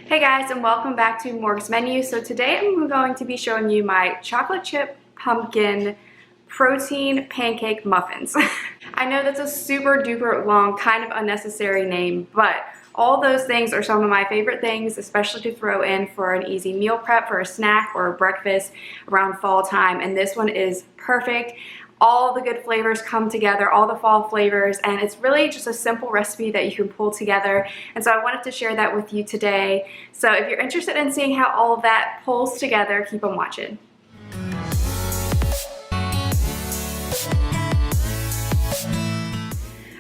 Hey guys, and welcome back to Morgs Menu. So today I'm going to be showing you my chocolate chip pumpkin protein pancake muffins. I know that's a super duper long, kind of unnecessary name, but all those things are some of my favorite things, especially to throw in for an easy meal prep, for a snack or a breakfast around fall time. And this one is perfect. All the good flavors come together, all the fall flavors, and it's really just a simple recipe that you can pull together. And so I wanted to share that with you today. So if you're interested in seeing how all of that pulls together, keep on watching.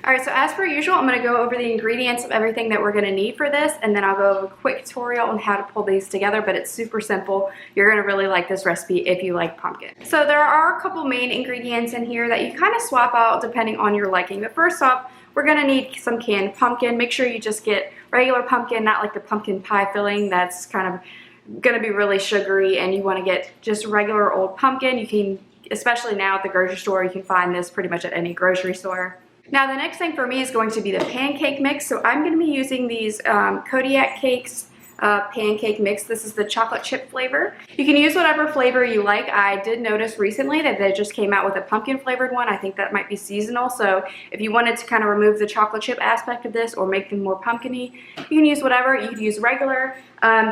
Alright, so as per usual, I'm going to go over the ingredients of everything that we're going to need for this, and then I'll go over a quick tutorial on how to pull these together, but it's super simple. You're going to really like this recipe if you like pumpkin. So there are a couple main ingredients in here that you kind of swap out depending on your liking. But first off, we're going to need some canned pumpkin. Make sure you just get regular pumpkin, not like the pumpkin pie filling. That's kind of going to be really sugary, and you want to get just regular old pumpkin. You can, especially now at the grocery store, you can find this pretty much at any grocery store. Now the next thing for me is going to be the pancake mix. So I'm going to be using these Kodiak cakes pancake mix. This is the chocolate chip flavor. You can use whatever flavor you like. I did notice recently that they just came out with a pumpkin flavored one. I think that might be seasonal. So if you wanted to kind of remove the chocolate chip aspect of this or make them more pumpkin-y, you can use whatever. You could use regular.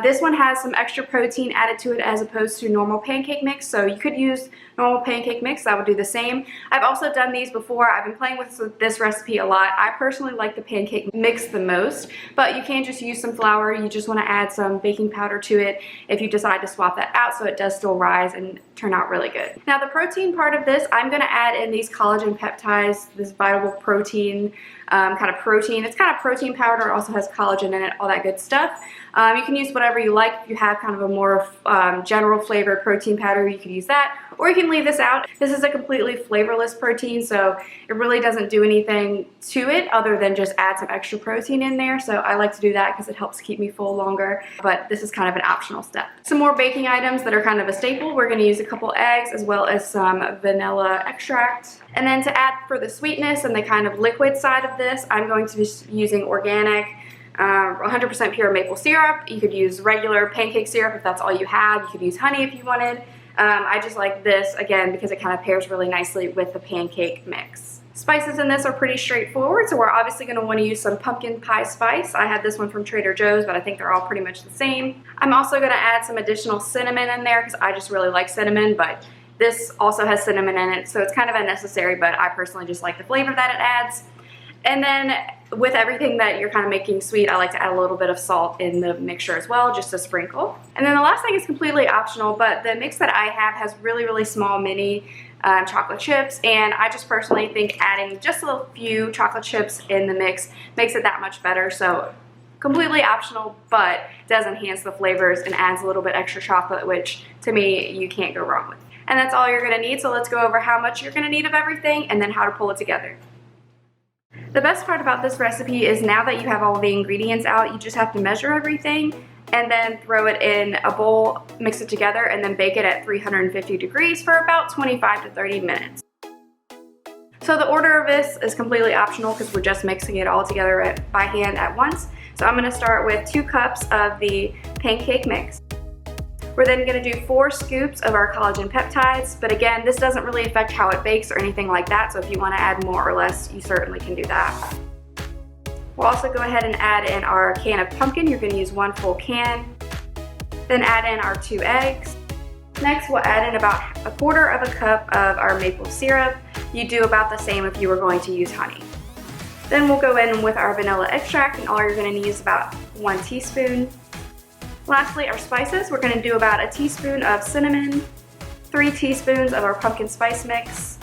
This one has some extra protein added to it as opposed to normal pancake mix. So you could use normal pancake mix. That would do the same. I've also done these before. I've been playing with this recipe a lot. I personally like the pancake mix the most, but you can just use some flour. You just want to add some baking powder to it if you decide to swap that out so it does still rise and turn out really good. Now the protein part of this, I'm going to add in these collagen peptides, this vital protein, kind of protein. It's kind of protein powder, also has collagen in it, all that good stuff. You can use whatever you like. If you have kind of a more general flavored protein powder, you could use that, or you can leave this out. This is a completely flavorless protein, so it really doesn't do anything to it other than just add some extra protein in there. So I like to do that because it helps keep me full longer, but this is kind of an optional step. Some more baking items that are kind of a staple. We're going to use a couple eggs as well as some vanilla extract. And then to add for the sweetness and the kind of liquid side of this, I'm going to be using organic 100% pure maple syrup. You could use regular pancake syrup if that's all you have. You could use honey if you wanted. I just like this, again, because it kind of pairs really nicely with the pancake mix. Spices in this are pretty straightforward, so we're obviously going to want to use some pumpkin pie spice. I had this one from Trader Joe's, but I think they're all pretty much the same. I'm also going to add some additional cinnamon in there because I just really like cinnamon, but this also has cinnamon in it, so it's kind of unnecessary, but I personally just like the flavor that it adds. And then with everything that you're kind of making sweet, I like to add a little bit of salt in the mixture as well, just a sprinkle. And then the last thing is completely optional, but the mix that I have has really, really small mini chocolate chips, and I just personally think adding just a few chocolate chips in the mix makes it that much better. So completely optional, but does enhance the flavors and adds a little bit extra chocolate, which to me, you can't go wrong with. And that's all you're gonna need, so let's go over how much you're gonna need of everything and then how to pull it together. The best part about this recipe is now that you have all the ingredients out, you just have to measure everything and then throw it in a bowl, mix it together, and then bake it at 350 degrees for about 25 to 30 minutes. So the order of this is completely optional because we're just mixing it all together by hand at once. So I'm going to start with 2 cups of the pancake mix. We're then going to do 4 scoops of our collagen peptides, but again, this doesn't really affect how it bakes or anything like that, so if you want to add more or less, you certainly can do that. We'll also go ahead and add in our can of pumpkin. You're going to use 1 full can. Then add in our 2 eggs. Next, we'll add in about 1/4 cup of our maple syrup. You do about the same if you were going to use honey. Then we'll go in with our vanilla extract, and all you're going to need is about 1 teaspoon. Lastly, our spices. We're going to do about 1 teaspoon of cinnamon, 3 teaspoons of our pumpkin spice mix,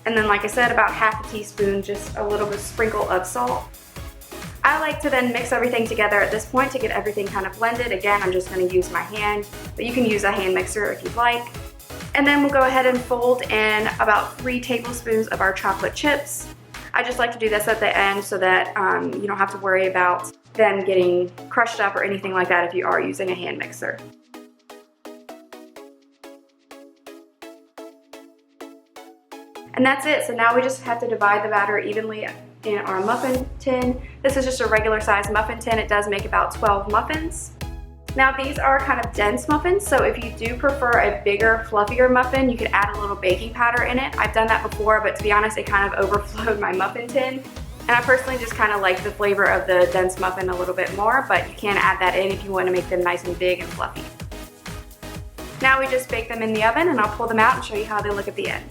and then, like I said, about 1/2 teaspoon, just a little bit sprinkle of salt. I like to then mix everything together at this point to get everything kind of blended. Again, I'm just going to use my hand, but you can use a hand mixer if you'd like. And then we'll go ahead and fold in about 3 tablespoons of our chocolate chips. I just like to do this at the end so that you don't have to worry about them getting crushed up or anything like that if you are using a hand mixer. And that's it. So now we just have to divide the batter evenly in our muffin tin. This is just a regular size muffin tin. It does make about 12 muffins. Now these are kind of dense muffins, so if you do prefer a bigger, fluffier muffin, you could add a little baking powder in it. I've done that before, but to be honest, it kind of overflowed my muffin tin. And I personally just kind of like the flavor of the dense muffin a little bit more, but you can add that in if you want to make them nice and big and fluffy. Now we just bake them in the oven, and I'll pull them out and show you how they look at the end.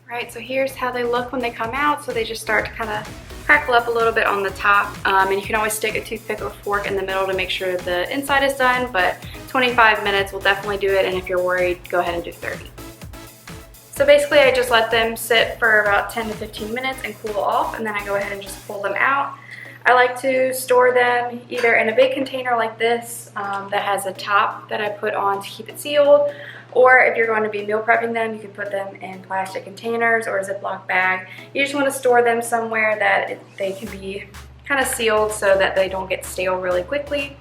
Right, so here's how they look when they come out. So they just start to kind of crackle up a little bit on the top, and you can always stick a toothpick or fork in the middle to make sure the inside is done, but 25 minutes will definitely do it, and if you're worried, go ahead and do 30. So basically I just let them sit for about 10 to 15 minutes and cool off, and then I go ahead and just pull them out. I like to store them either in a big container like this that has a top that I put on to keep it sealed, or if you're going to be meal prepping them, you can put them in plastic containers or a Ziploc bag. You just want to store them somewhere that they can be kind of sealed so that they don't get stale really quickly.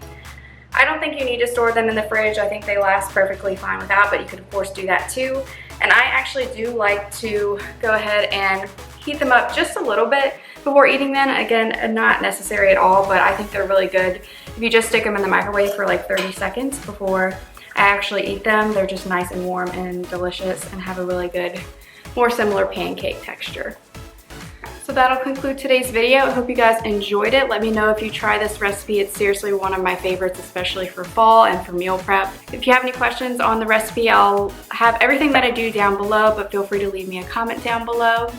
I don't think you need to store them in the fridge. I think they last perfectly fine without, but you could of course do that too. And I actually do like to go ahead and heat them up just a little bit before eating them. Again, not necessary at all, but I think they're really good. If you just stick them in the microwave for like 30 seconds before I actually eat them, they're just nice and warm and delicious and have a really good, more similar pancake texture. So that'll conclude today's video. I hope you guys enjoyed it. Let me know if you try this recipe. It's seriously one of my favorites, especially for fall and for meal prep. If you have any questions on the recipe, I'll have everything that I do down below, but feel free to leave me a comment down below.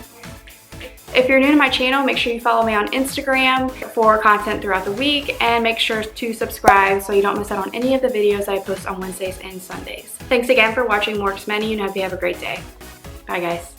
If you're new to my channel, make sure you follow me on Instagram for content throughout the week, and make sure to subscribe so you don't miss out on any of the videos I post on Wednesdays and Sundays. Thanks again for watching Morgs Menu, and I hope you have a great day. Bye guys.